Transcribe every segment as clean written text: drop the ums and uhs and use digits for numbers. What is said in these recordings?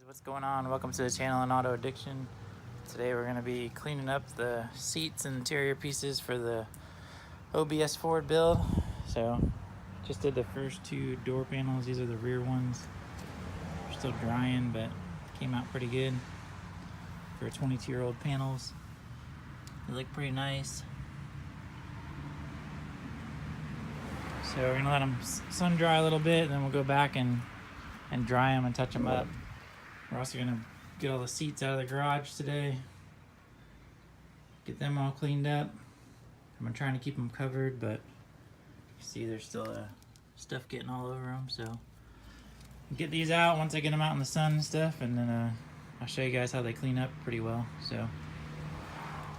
What's going on? Welcome to the channel on Auto Addiction. Today we're going to be cleaning up the seats and interior pieces for the OBS Ford build. So just did the first two door panels. These are the rear ones. They're still drying, but came out pretty good for 22-year-old panels. They look pretty nice. So we're going to let them sun dry a little bit, and then we'll go back and dry them and touch them up. We're also going to get all the seats out of the garage today, get them all cleaned up. I'm trying to keep them covered, but you see there's still stuff getting all over them. So I'll get these out once I get them out in the sun and stuff, and then I'll show you guys how they clean up pretty well. So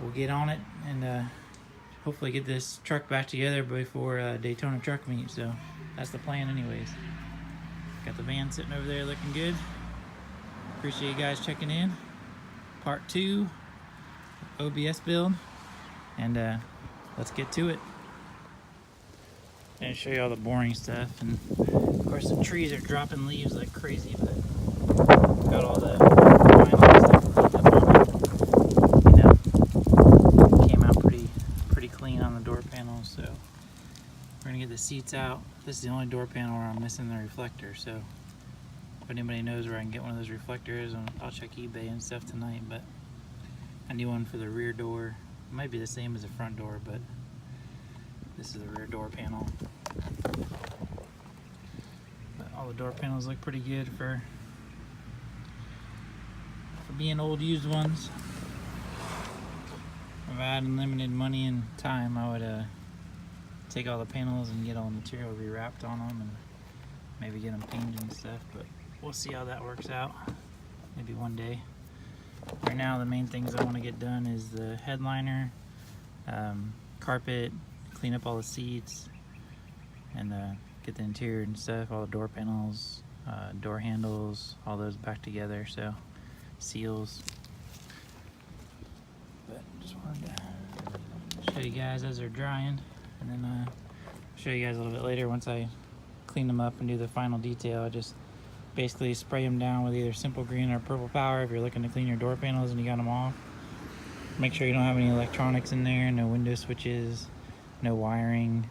we'll get on it and hopefully get this truck back together before Daytona truck meet. So that's the plan anyways. Got the van sitting over there looking good. Appreciate you guys checking in. Part 2 OBS build, and let's get to it. And show you all the boring stuff, and of course the trees are dropping leaves like crazy, but got all the vinyl stuff cleaned up on it. Came out pretty clean on the door panels. So we're gonna get the seats out. This is the only door panel where I'm missing the reflector, so if anybody knows where I can get one of those reflectors, I'll check eBay and stuff tonight. But I need one for the rear door. It might be the same as the front door, but this is the rear door panel. But all the door panels look pretty good for being old used ones. If I had unlimited money and time, I would take all the panels and get all the material rewrapped on them and maybe get them painted and stuff, but we'll see how that works out. Maybe one day. Right now the main things I want to get done is the headliner, carpet, clean up all the seats, and get the interior and stuff, all the door panels, door handles, all those back together, so seals. But just wanted to show you guys as they're drying, and then I'll show you guys a little bit later once I clean them up and do the final detail. I just basically spray them down with either simple green or purple power if you're looking to clean your door panels and you got them off. Make sure you don't have any electronics in there, no window switches, no wiring.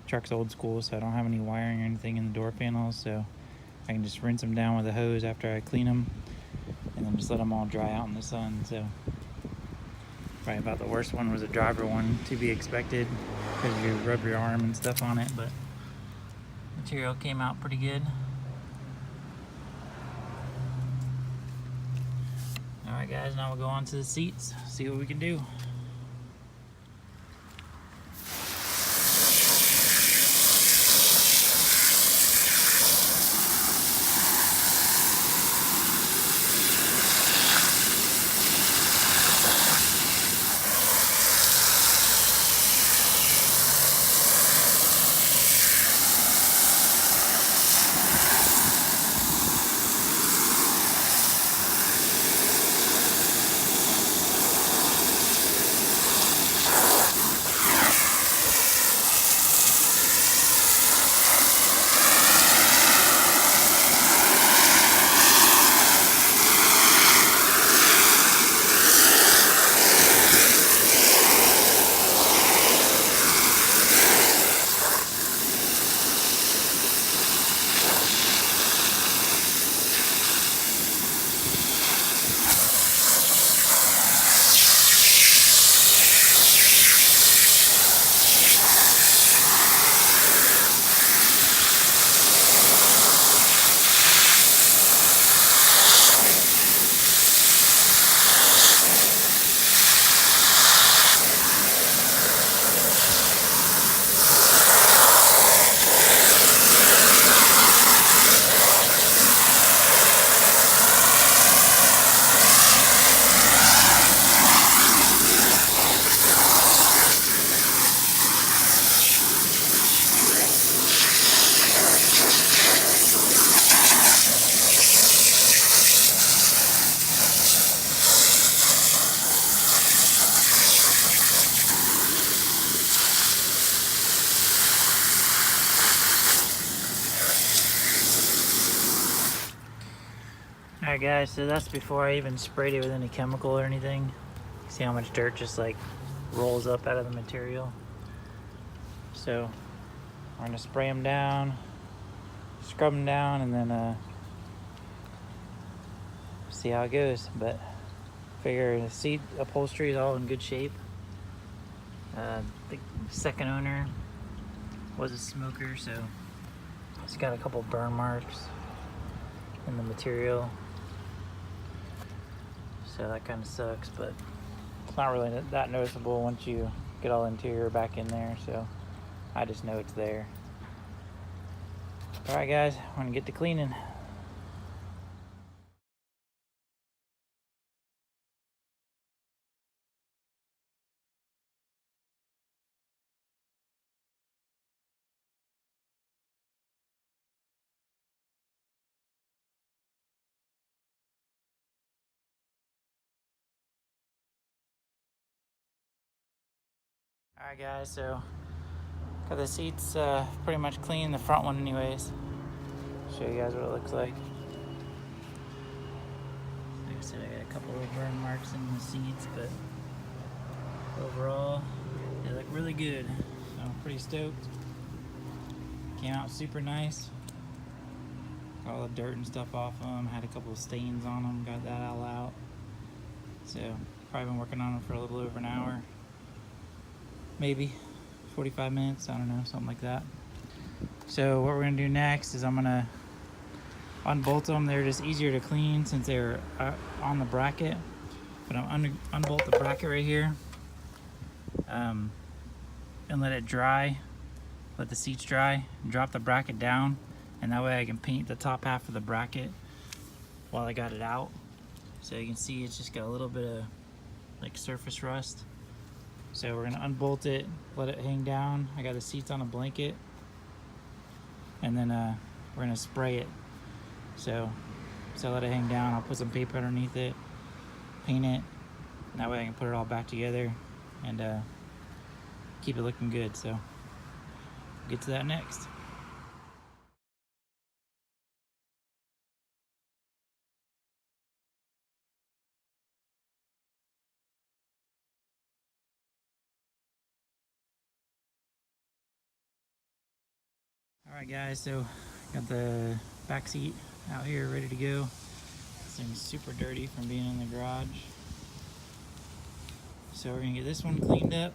Truck's old school, so I don't have any wiring or anything in the door panels, so I can just rinse them down with a hose after I clean them and then just let them all dry out in the sun. So probably about the worst one was a driver one, to be expected because you rub your arm and stuff on it, but material came out pretty good. Alright guys, now we'll go on to the seats, see what we can do. Alright guys, so that's before I even sprayed it with any chemical or anything. See how much dirt just like rolls up out of the material. So we're gonna spray them down, scrub them down, and then see how it goes. But figure the seat upholstery is all in good shape. The second owner was a smoker, so it's got a couple burn marks in the material. So that kind of sucks, but it's not really that noticeable once you get all the interior back in there, so I just know it's there. Alright guys, I'm gonna get to cleaning. Alright guys, so got the seats pretty much clean, the front one anyways. Show you guys what it looks like. Like I said, I got a couple of burn marks in the seats, but overall they look really good. So I'm pretty stoked. Came out super nice. Got all the dirt and stuff off them. Had a couple of stains on them. Got that all out. So probably been working on them for a little over an hour. Maybe 45 minutes, I don't know, something like that. So what we're gonna do next is I'm gonna unbolt them. They're just easier to clean since they're on the bracket. But I'm gonna unbolt the bracket right here and let it dry, let the seats dry, and drop the bracket down, and that way I can paint the top half of the bracket while I got it out. So you can see it's just got a little bit of like surface rust. So we're gonna unbolt it, let it hang down. I got the seats on a blanket, and then we're gonna spray it. So let it hang down. I'll put some paper underneath it, paint it, and that way I can put it all back together and keep it looking good. So we'll get to that next. Alright guys, so got the back seat out here ready to go. This thing's super dirty from being in the garage. So we're gonna get this one cleaned up.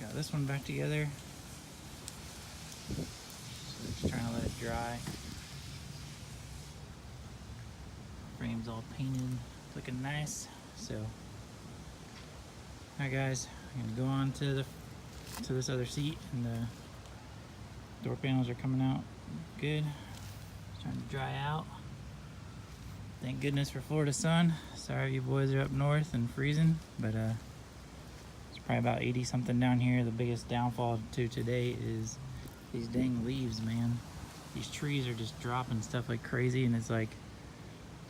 Got this one back together. So just trying to let it dry. Frame's all painted, looking nice. So, alright guys, I'm gonna go on to this other seat, and the door panels are coming out good. It's trying to dry out. Thank goodness for Florida sun. Sorry you boys are up north and freezing, but it's probably about 80 something down here. The biggest downfall to today is these dang leaves, man. These trees are just dropping stuff like crazy, and it's like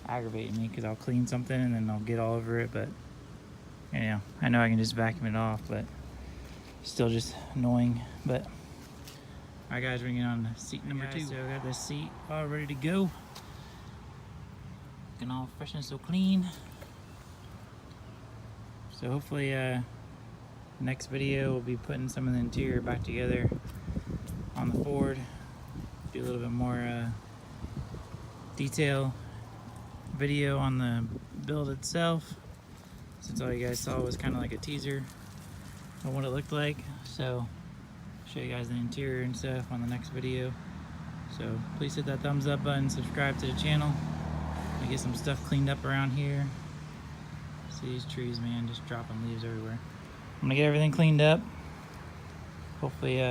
aggravating me because I'll clean something and then I'll get all over it, but you know, I know I can just vacuum it off, but still just annoying. But alright guys, we're gonna get on seat number 2. So I got this seat all ready to go. Looking all fresh and so clean. So hopefully next video we'll be putting some of the interior back together on the Ford. Do a little bit more detail video on the build itself, since all you guys saw was kind of like a teaser of what it looked like. So show you guys the interior and stuff on the next video. So please hit that thumbs up button, subscribe to the channel. We get some stuff cleaned up around here. See these trees, man, just dropping leaves everywhere. I'm gonna get everything cleaned up. Hopefully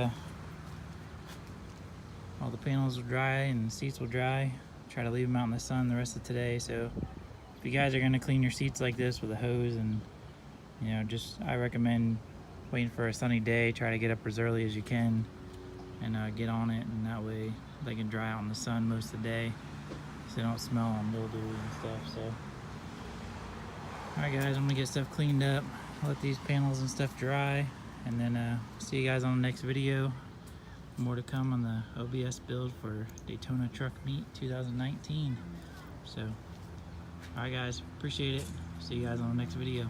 all the panels will dry and the seats will dry. Try to leave them out in the sun the rest of today. So if you guys are gonna clean your seats like this with a hose, and you know, just I recommend waiting for a sunny day. Try to get up as early as you can and get on it, and that way they can dry out in the sun most of the day so they don't smell on mildew and stuff. So alright guys, I'm gonna get stuff cleaned up, let these panels and stuff dry, and then see you guys on the next video. More to come on the OBS build for Daytona Truck Meet 2019. So Alright guys, appreciate it. See you guys on the next video.